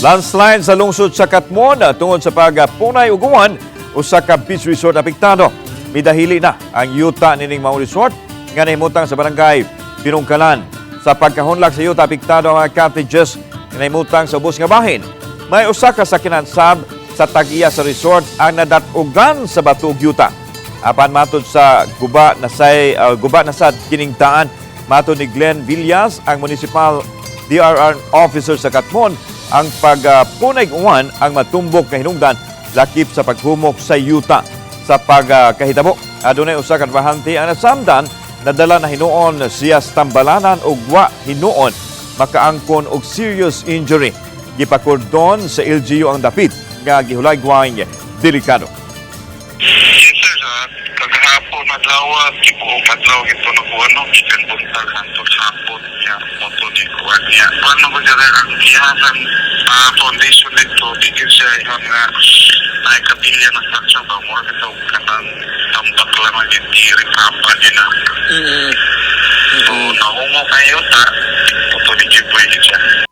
Landslide sa lungsod sa Catmon tungod sa pagpunay ug uwan usa ka beach resort apektado. Midahili na ang yuta ning maong resort nga nahimutang sa Barangay Binongcalan. Sa pagkahunlak sa yuta apektado ang mga cottages nga nahimutang sa ubos nga bahin. May usa ka sakinan sab sa tag-iya sa resort ang nadatugan sa batog yuta. Apan matud sa guba na sad kining daan, matud ni Glenn Villas, ang Municipal LDRRM Officer sa Catmon, ang pagpunay'ng uwan ang matumbok na hinungdan lakip sa paghumok sa yuta sa pagkahitabo. Adunay usa ka trabahante ang nasamdan nadala na hinuon siya sa tambalanan ug wa hinuon makaangkon og serious injury. Gipakordon sa LGU ang dapit nga gihulag-wang delikado. Yes, sir. Kagahapon, madlawa, tibuong madlaw, ito na po, chicken buntag, hantod hapon niya, moto ni kuwan niya. Paano ba dyan ang iyasang foundation dito, bigyan siya yung naikabilya ng structure ba, more ito, kanang tambak lang ang yung tiri-papa niya na. So, nahungo kayo, moto ni Jiboy niya.